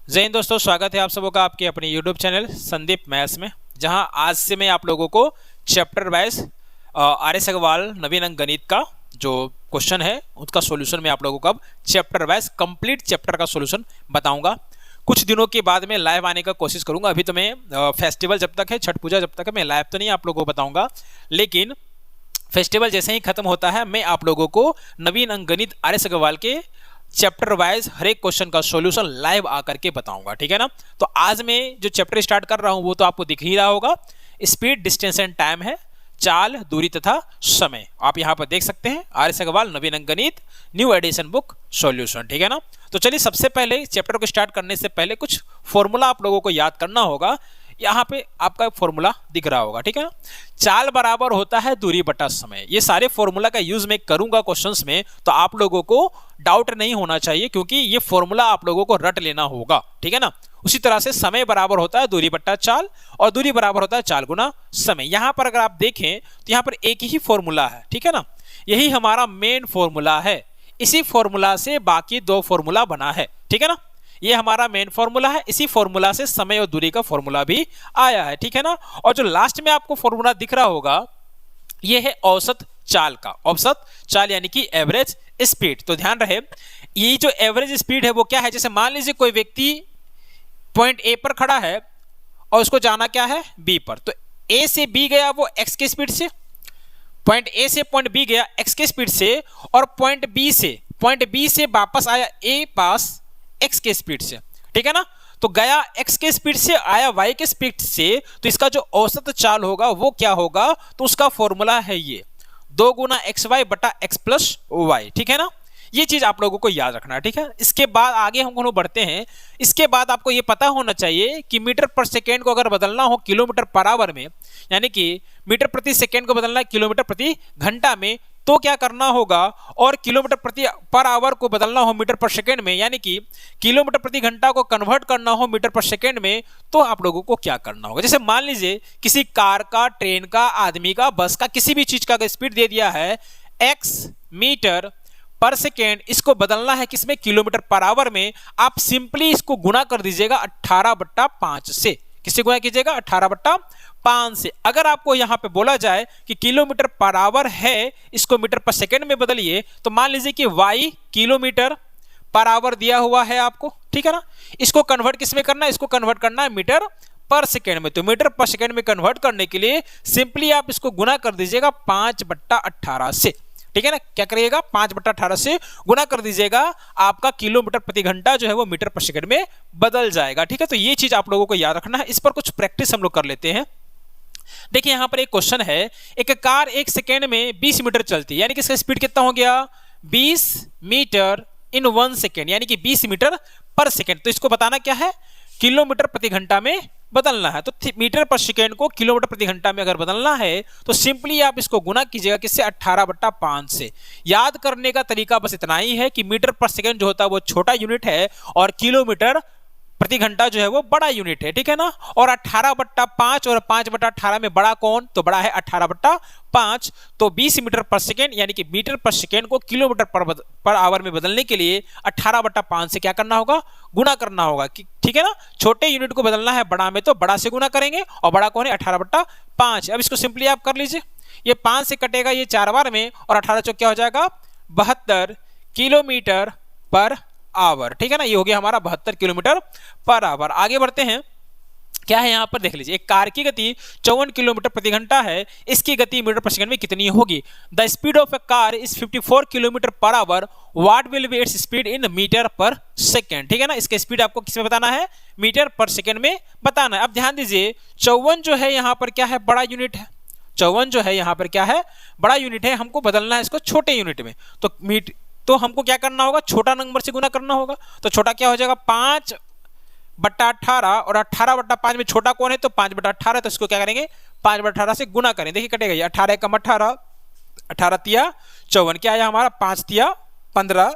जय हिंद दोस्तों, स्वागत है आप सबों का आपके अपने YouTube चैनल संदीप मैथ्स में, जहां आज से मैं आप लोगों को चैप्टर वाइज आर.एस. अग्रवाल नवीन अंक गणित का जो क्वेश्चन है उसका सॉल्यूशन मैं आप लोगों को अब चैप्टर वाइज कंप्लीट चैप्टर का सॉल्यूशन बताऊंगा। कुछ दिनों के बाद मैं लाइव आने का कोशिश करूंगा। अभी तो मैं फेस्टिवल जब तक है, छठ पूजा जब तक है, मैं लाइव तो नहीं आप लोगों को बताऊंगा, लेकिन फेस्टिवल जैसे ही खत्म होता है मैं आप लोगों को नवीन अंक गणित आर.एस. अग्रवाल के चैप्टर वाइज हर एक क्वेश्चन का सॉल्यूशन लाइव आकर के बताऊंगा, ठीक है ना। तो आज मैं जो चैप्टर स्टार्ट कर रहा हूं वो तो आपको दिख ही रहा होगा। स्पीड, डिस्टेंस एंड टाइम है, चाल, दूरी तथा समय। आप यहां पर देख सकते हैं आर.एस. अग्रवाल नवीन अंक गणित न्यू एडिशन बुक सॉल्यूशन, ठीक है ना। तो चलिए सबसे पहले चैप्टर को स्टार्ट करने से पहले कुछ फॉर्मूला आप लोगों को याद करना होगा। यहाँ पे आपका फॉर्मूला दिख रहा होगा, ठीक है ना। चाल बराबर होता है दूरी बटा समय। ये सारे फॉर्मूला का यूज मैं करूंगा क्वेश्चंस में, तो आप लोगों को डाउट नहीं होना चाहिए, क्योंकि ये फॉर्मूला आप लोगों को रट लेना होगा, ठीक है ना। उसी तरह से समय बराबर होता है दूरी बट्टा चाल, और दूरी बराबर होता है चाल गुना समय। यहां पर अगर आप देखें तो यहां पर एक ही फॉर्मूला है, ठीक है ना। यही हमारा मेन फॉर्मूला है। इसी फॉर्मूला से बाकी दो फॉर्मूला बना है, ठीक है ना। ये हमारा मेन फॉर्मूला है। इसी फॉर्मूला से समय और दूरी का फॉर्मूला भी आया है, ठीक है ना। और जो लास्ट में आपको फॉर्मूला दिख रहा होगा ये है औसत चाल का। औसत चाल यानी कि एवरेज स्पीड। तो ध्यान रहे, ये जो एवरेज स्पीड है वो क्या है। जैसे मान लीजिए कोई व्यक्ति पॉइंट ए पर खड़ा है और उसको जाना क्या है, बी पर। तो ए से बी गया वो एक्स के स्पीड से, पॉइंट ए से पॉइंट बी गया एक्स के स्पीड से, और पॉइंट बी से वापस आया ए पास एक्स के स्पीड से, ठीक है ना। तो गया एक्स के स्पीड से, आया वाई के स्पीड से, तो इसका जो औसत चाल होगा वो क्या होगा, तो उसका फॉर्मूला है ये 2 गुना एक्स वाई बटा एक्स प्लस वाई, ठीक है ना। ये चीज आप लोगों को याद रखना है, ठीक है। इसके बाद आगे हम लोग बढ़ते हैं। इसके बाद आपको ये पता होना चाहिए कि मीटर पर सेकेंड को अगर बदलना हो किलोमीटर पर आवर में, यानी कि मीटर प्रति सेकेंड को बदलना है किलोमीटर प्रति घंटा में, तो क्या करना होगा। और किलोमीटर प्रति पर आवर को बदलना हो मीटर पर सेकेंड में, यानी कि किलोमीटर प्रति घंटा को कन्वर्ट करना हो मीटर पर सेकेंड में, तो आप लोगों को क्या करना होगा। जैसे मान लीजिए किसी कार का, ट्रेन का, आदमी का, बस का, किसी भी चीज का स्पीड दे दिया है x मीटर पर सेकेंड, इसको बदलना है किसमें, किलोमीटर पर आवर में। आप सिंपली इसको गुना कर दीजिएगा 18/5 से। किससे गुना कीजिएगा, 18/5 से। अगर आपको यहां पे बोला जाए कि किलोमीटर पर आवर है, इसको मीटर पर सेकेंड में बदलिए, तो मान लीजिए कि y किलोमीटर पर आवर दिया हुआ है आपको, ठीक है ना। इसको कन्वर्ट किसमें करना है, इसको कन्वर्ट करना है मीटर पर सेकेंड में। तो मीटर पर सेकेंड में कन्वर्ट करने के लिए सिंपली आप इसको गुना कर दीजिएगा 5/18 से, ठीक है ना। क्या करिएगा, 5/18 से गुना कर दीजिएगा, आपका किलोमीटर प्रति घंटा जो है वो मीटर पर सेकंड में बदल जाएगा, ठीक है। तो ये चीज आप लोगों को याद रखना है। इस पर कुछ प्रैक्टिस हम लोग कर लेते हैं। देखिए यहां पर एक क्वेश्चन है, एक कार 1 सेकेंड में 20 मीटर चलती है, यानी कि इसका स्पीड कितना हो गया, 20 मीटर इन 1 सेकेंड, यानी कि 20 मीटर पर सेकेंड। तो इसको बताना क्या है, किलोमीटर प्रति घंटा में बदलना है। तो मीटर पर सेकेंड को किलोमीटर प्रति घंटा में अगर बदलना है तो सिंपली आप इसको गुना कीजिएगा किससे, 18/5 से। याद करने का तरीका बस इतना ही है कि मीटर पर सेकेंड जो होता है वो छोटा यूनिट है, और किलोमीटर प्रति घंटा जो है वो बड़ा यूनिट है, ठीक है ना। और 18/5 और 5/18 में बड़ा कौन, तो बड़ा है 18/5। तो 20 मीटर पर सेकेंड यानी कि मीटर पर सेकेंड को किलोमीटर पर आवर में बदलने के लिए 18/5 से क्या करना होगा, गुना करना होगा, ठीक है ना। छोटे यूनिट को बदलना है बड़ा में, तो बड़ा से गुना करेंगे, और बड़ा कौन है, 18/5। अब इसको सिंपली आप कर लीजिए, ये 5 से कटेगा ये 4 बार में, और 18 चौक क्या हो जाएगा, 72 किलोमीटर पर आवर, ठीक है ना। ये हो गया हमारा 72 किलोमीटर पर आवर। आगे बढ़ते हैं, क्या है यहां पर देख लीजिए, एक कार की गति 54 किलोमीटर प्रति घंटा है, इसकी गति मीटर पर सेकंड में कितनी होगी। The speed of a car is 54 kilometre per hour, what will be its speed in metre per second, ठीक है ना। इसका स्पीड आपको किसमें बताना है, मीटर पर सेकंड में बताना है। अब ध्यान दीजिए 54 जो है यहां पर क्या है, बड़ा यूनिट है। 54 जो है यहां पर क्या है, बड़ा यूनिट है, हमको बदलना है इसको छोटे यूनिट में। तो हमको क्या करना होगा, छोटा नंबर से गुना करना होगा। तो छोटा क्या हो जाएगा, 5/18, और 18/5 में छोटा कौन है, तो 5/18। तो इसको क्या करेंगे, 5/18 से गुना करें। देखिए कटेगा ये 18 कम 18, 18 तिया 54, क्या आया हमारा, 5 तिया 15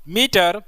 मीटर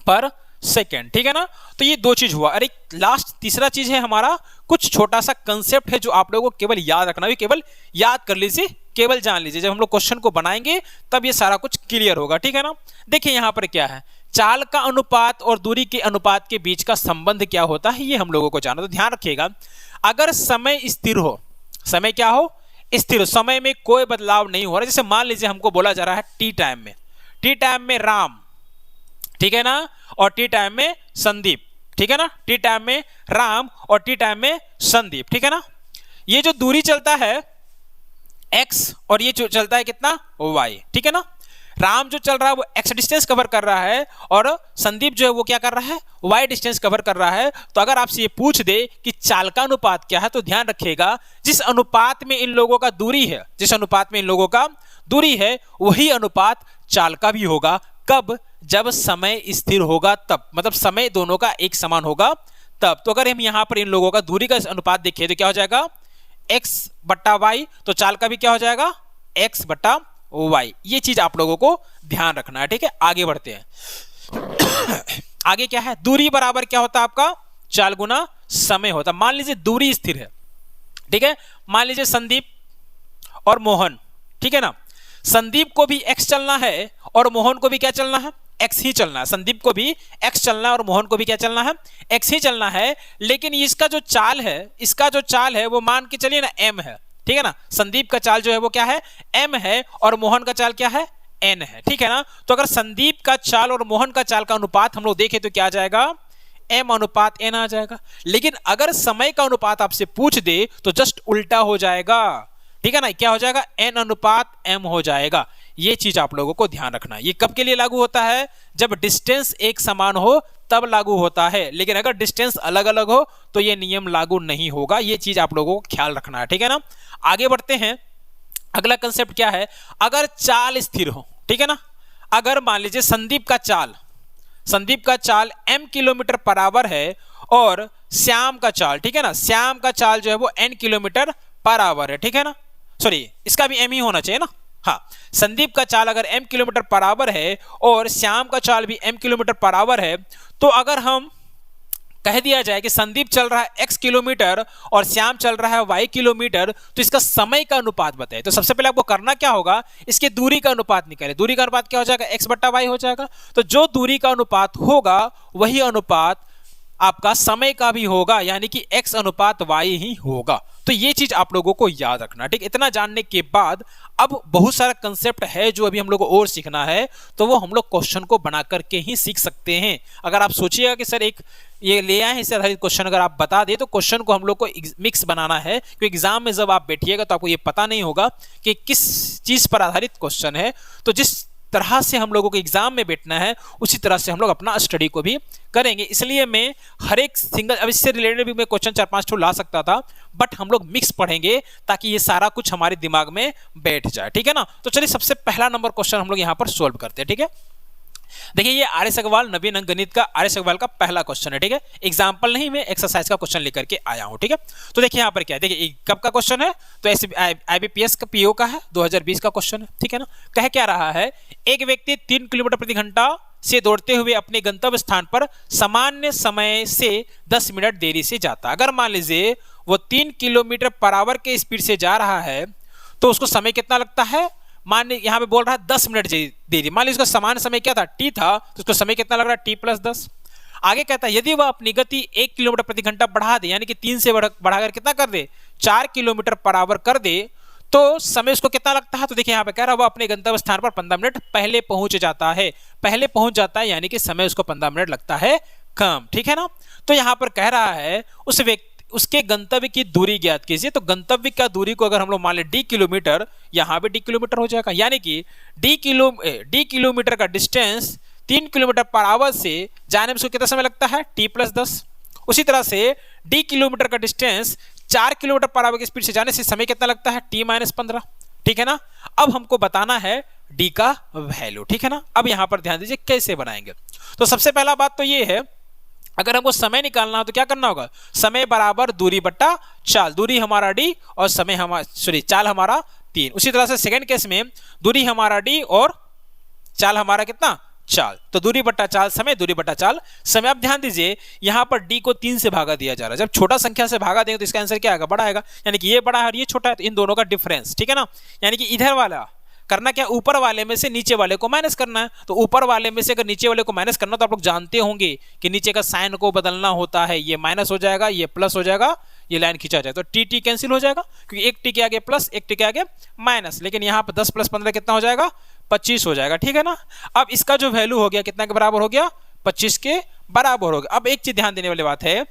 पर सेकेंड, ठीक है ना। तो ये दो चीज हुआ। अरे लास्ट तीसरा चीज है हमारा, कुछ छोटा सा कंसेप्ट है जो आप लोगों को केवल याद रखना है, केवल याद कर लीजिए, केवल जान लीजिए। जब हम लोग क्वेश्चन को बनाएंगे तब ये सारा कुछ क्लियर होगा, ठीक है ना। देखिए यहां पर क्या है, चाल का अनुपात और दूरी के अनुपात के बीच का संबंध क्या होता है, ये हम लोगों को जानना। तो ध्यान रखिएगा, अगर समय स्थिर हो, समय क्या हो, स्थिर हो, समय में कोई बदलाव नहीं हो रहा, जैसे मान लीजिए हमको बोला जा रहा है टी टाइम में राम, ठीक है ना, और टी टाइम में संदीप, ठीक है ना, टी टाइम में राम और टी टाइम में संदीप, ठीक है ना। ये जो दूरी चलता है x और ये जो चलता है कितना y, ठीक है ना। राम जो चल रहा है वो x डिस्टेंस कवर कर रहा है और संदीप जो है वो क्या कर रहा है, y डिस्टेंस कवर कर रहा है। तो अगर आपसे ये पूछ दे कि चाल का अनुपात क्या है, तो ध्यान रखिएगा जिस अनुपात में इन लोगों का दूरी है, जिस अनुपात में इन लोगों का दूरी है, वही अनुपात चाल का भी होगा। कब, जब समय स्थिर होगा तब, मतलब समय दोनों का एक समान होगा तब। तो अगर हम यहां पर इन लोगों का दूरी का अनुपात देखें तो क्या हो जाएगा, x बट्टा वाई, तो चाल का भी क्या हो जाएगा, x बट्टा वाई। ये चीज आप लोगों को ध्यान रखना है, ठीक है। आगे बढ़ते हैं। आगे क्या है, दूरी बराबर क्या होता है आपका, चाल गुना समय होता। मान लीजिए दूरी स्थिर है, ठीक है, मान लीजिए संदीप और मोहन, ठीक है ना, संदीप को भी x चलना है और मोहन को भी क्या चलना है, x ही चलना है। संदीप को भी x चलना है और मोहन को भी क्या चलना है, x ही चलना है। लेकिन इसका जो चाल है, इसका जो चाल है वो मान के चलिए ना m है, ठीक है ना। संदीप का चाल जो है वो क्या है, m है, और मोहन का चाल क्या है, n है, ठीक है ना। तो अगर संदीप का चाल और मोहन का चाल का अनुपात हम लोग देखें तो क्या आ जाएगा, m अनुपात n आ जाएगा। लेकिन अगर समय का अनुपात आपसे पूछ दे तो जस्ट उल्टा हो जाएगा, ठीक है ना, क्या हो जाएगा, n अनुपात m हो जाएगा। ये चीज आप लोगों को ध्यान रखना है। ये कब के लिए लागू होता है, जब डिस्टेंस एक समान हो तब लागू होता है, लेकिन अगर डिस्टेंस अलग अलग हो तो ये नियम लागू नहीं होगा। ये चीज आप लोगों को ख्याल रखना है, ठीक है ना। आगे बढ़ते हैं। अगला कंसेप्ट क्या है, अगर चाल स्थिर हो, ठीक है ना, अगर मान लीजिए संदीप का चाल m किलोमीटर पर आवर है और श्याम का चाल, ठीक है ना, श्याम का चाल जो है वो n किलोमीटर पर आवर है, ठीक है ना, सॉरी इसका भी m ही होना चाहिए ना, हाँ। संदीप का चाल अगर m किलोमीटर पर आवर है और श्याम का चाल भी m किलोमीटर पर आवर है, तो अगर हम कह दिया जाए कि संदीप चल रहा है x किलोमीटर और श्याम चल रहा है y किलोमीटर, तो इसका समय का अनुपात बताए। तो सबसे पहले आपको करना क्या होगा, इसके दूरी का अनुपात निकाले। दूरी का अनुपात क्या हो जाएगा, x बट्टा y हो जाएगा। तो जो दूरी का अनुपात होगा वही अनुपात आपका समय का भी होगा, यानी कि x अनुपात y ही होगा। तो ये चीज आप लोगों को याद रखना, ठीक। इतना जानने के बाद अब बहुत सारा कंसेप्ट है जो अभी हम लोग को और सीखना है, तो वो हम लोग क्वेश्चन को बना करके ही सीख सकते हैं। अगर आप सोचिएगा कि सर एक ये ले आए हैं इससे आधारित क्वेश्चन, अगर आप बता दें तो क्वेश्चन को हम लोग को मिक्स बनाना है, क्योंकि एग्जाम में जब आप बैठिएगा तो आपको ये पता नहीं होगा कि किस चीज पर आधारित क्वेश्चन है। तो जिस तरह से हम लोगों को एग्जाम में बैठना है उसी तरह से हम लोग अपना स्टडी को भी करेंगे। इसलिए मैं हर एक सिंगल, अब इससे रिलेटेड भी मैं क्वेश्चन 4-5 ठो ला सकता था, बट हम लोग मिक्स पढ़ेंगे ताकि ये सारा कुछ हमारे दिमाग में बैठ जाए, ठीक है ना। तो चलिए सबसे पहला नंबर क्वेश्चन हम लोग यहाँ पर सोल्व करते हैं, ठीक है। देखिए ये आर.एस. अग्रवाल नवीन अंक गणित का आर.एस. अग्रवाल का पहला क्वेश्चन है, ठीक है। एग्जाम्पल नहीं, मैं एक्सरसाइज का क्वेश्चन लेकर के आया हूं, ठीक है। तो देखिए यहाँ पर क्या है, देखिए कब का क्वेश्चन है, तो IBPS का PO का है, 2020 का क्वेश्चन है, ठीक है ना। कह क्या रहा है, एक व्यक्ति 3 किलोमीटर प्रति घंटा से दौड़ते हुए अपने गंतव्य स्थान पर सामान्य समय से 10 मिनट देरी से जाता। अगर मान लीजिए वो 3 किलोमीटर पर आवर के स्पीड से जा रहा है तो उसको समय कितना लगता है, मान यहाँ पे बोल रहा है 10 मिनट देरी। मान लीजिए उसका समान समय क्या था, t था, तो उसको समय कितना लग रहा है, t+10। आगे कहता है यदि वह अपनी गति 1 किलोमीटर प्रति घंटा बढ़ा दे, यानी कि 3 से बढ़ाकर कितना कर दे, 4 किलोमीटर पर आवर कर दे, तो समय उसको कितना लगता है। तो देखिए यहाँ पे कह रहा है वह अपने गंतव्य स्थान पर 15 मिनट पहले पहुंच जाता है, पहले पहुंच जाता है, यानी कि समय उसको 15 मिनट लगता है कम, ठीक है ना। तो यहाँ पर कह रहा है उस व्यक्ति उसके गंतव्य की दूरी ज्ञात कीजिए। तो गंतव्य का दूरी को अगर हम लोग मान ले d किलोमीटर, यहाँ पे d किलोमीटर हो जाएगा, यानी कि d किलोमीटर का डिस्टेंस 3 किलोमीटर पर आवर से जाने में उसको कितना समय लगता है, t+10। उसी तरह से d किलोमीटर का डिस्टेंस 4 किलोमीटर पर आवर की स्पीड से जाने से समय कितना लगता है, t-15, ठीक है ना। अब हमको बताना है d का वैल्यू, ठीक है ना। अब यहाँ पर ध्यान दीजिए कैसे बनाएंगे। तो सबसे पहला बात तो ये है, अगर हमको समय निकालना हो तो क्या करना होगा, समय बराबर दूरी बट्टा चाल। दूरी हमारा d और समय हमारा चाल हमारा 3। उसी तरह से सेकंड केस में दूरी हमारा d और चाल हमारा कितना, चाल। तो दूरी बट्टा चाल समय, दूरी बट्टा चाल समय। अब ध्यान दीजिए यहाँ पर d को 3 से भागा दिया जा रहा है। जब छोटा संख्या से भागा देंगे तो इसका आंसर क्या आएगा, बड़ा आएगा, यानी कि ये बड़ा है और ये छोटा है, तो इन दोनों का डिफरेंस, ठीक है ना। यानी कि इधर वाला करना क्या, ऊपर वाले में से नीचे वाले को माइनस करना है। तो ऊपर वाले में से अगर नीचे वाले को माइनस करना, तो आप लोग जानते होंगे कि नीचे का साइन को बदलना होता है, ये माइनस हो जाएगा, ये प्लस हो जाएगा, ये लाइन खींचा जाएगा, तो टी टी कैंसिल हो जाएगा, क्योंकि एक टी के आगे प्लस, एक टी के आगे माइनस। लेकिन यहाँ पर 10 + 15 कितना हो जाएगा, 25 हो जाएगा, ठीक है ना। अब इसका जो वैल्यू हो गया कितना के बराबर हो गया, 25 के बराबर हो गया। अब एक चीज ध्यान देने वाली बात है,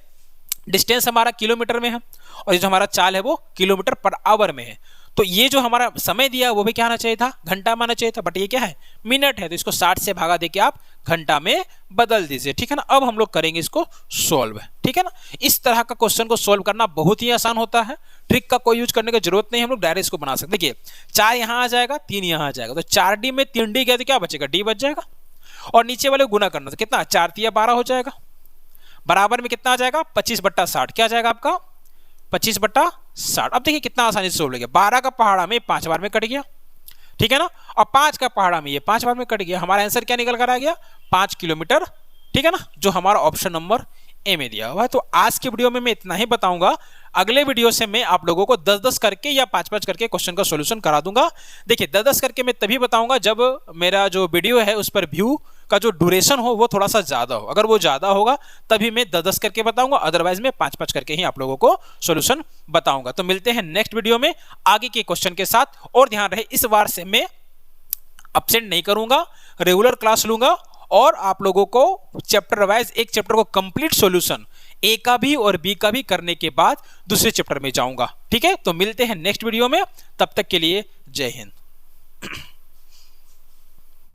डिस्टेंस हमारा किलोमीटर में है और ये जो हमारा चाल है वो किलोमीटर पर आवर में है। तो ये जो हमारा समय दिया वो भी क्या आना चाहिए था, घंटा में आना चाहिए था, बट ये क्या है, मिनट है। तो इसको 60 से भागा देके आप घंटा में बदल दीजिए, ठीक है ना। अब हम लोग करेंगे इसको सोल्व, ठीक है ना। इस तरह का क्वेश्चन को सोल्व करना बहुत ही आसान होता है, ट्रिक का कोई यूज करने की जरूरत नहीं, हम लोग डायरेक्ट इसको बना सकते। देखिए 4 यहाँ आ जाएगा, 3 यहाँ आ जाएगा, तो 4D में 3D गया तो क्या बचेगा, D बच जाएगा। और नीचे वाले गुना करना, तो कितना, 4 × 3 = 12 हो जाएगा, बराबर में कितना आ जाएगा, 25/60, क्या आ जाएगा आपका 25/60। अब देखिए कितना आसानी से सोल्व हो गया, 12 का पहाड़ा में 5 बार में कट गया, ठीक है ना, और 5 का पहाड़ा में ये 5 बार में कट गया। हमारा आंसर क्या निकल कर आ गया, 5 किलोमीटर, ठीक है ना, जो हमारा ऑप्शन नंबर ए में दिया हुआ है। तो आज के वीडियो में मैं इतना ही बताऊंगा, अगले वीडियो से मैं आप लोगों को 10-10 करके या 5-5 करके क्वेश्चन का सॉल्यूशन करा दूंगा। देखिए 10-10 करके मैं तभी बताऊंगा जब मेरा जो वीडियो है उस पर व्यू का जो ड्यूरेशन हो वो थोड़ा सा ज्यादा हो, अगर वो ज्यादा होगा तभी मैं 10-10 करके बताऊंगा, अदरवाइज मैं 5-5 करके ही आप लोगों को सॉल्यूशन बताऊंगा। तो मिलते हैं नेक्स्ट वीडियो में आगे के क्वेश्चन के साथ। और ध्यान रहे इस बार से मैं अब्सेंट नहीं करूंगा, रेगुलर क्लास लूंगा और आप लोगों को चैप्टर वाइज एक चैप्टर को कंप्लीट सॉल्यूशन ए का भी और बी का भी करने के बाद दूसरे चैप्टर में जाऊंगा, ठीक है। तो मिलते हैं नेक्स्ट वीडियो में, तब तक के लिए जय हिंद।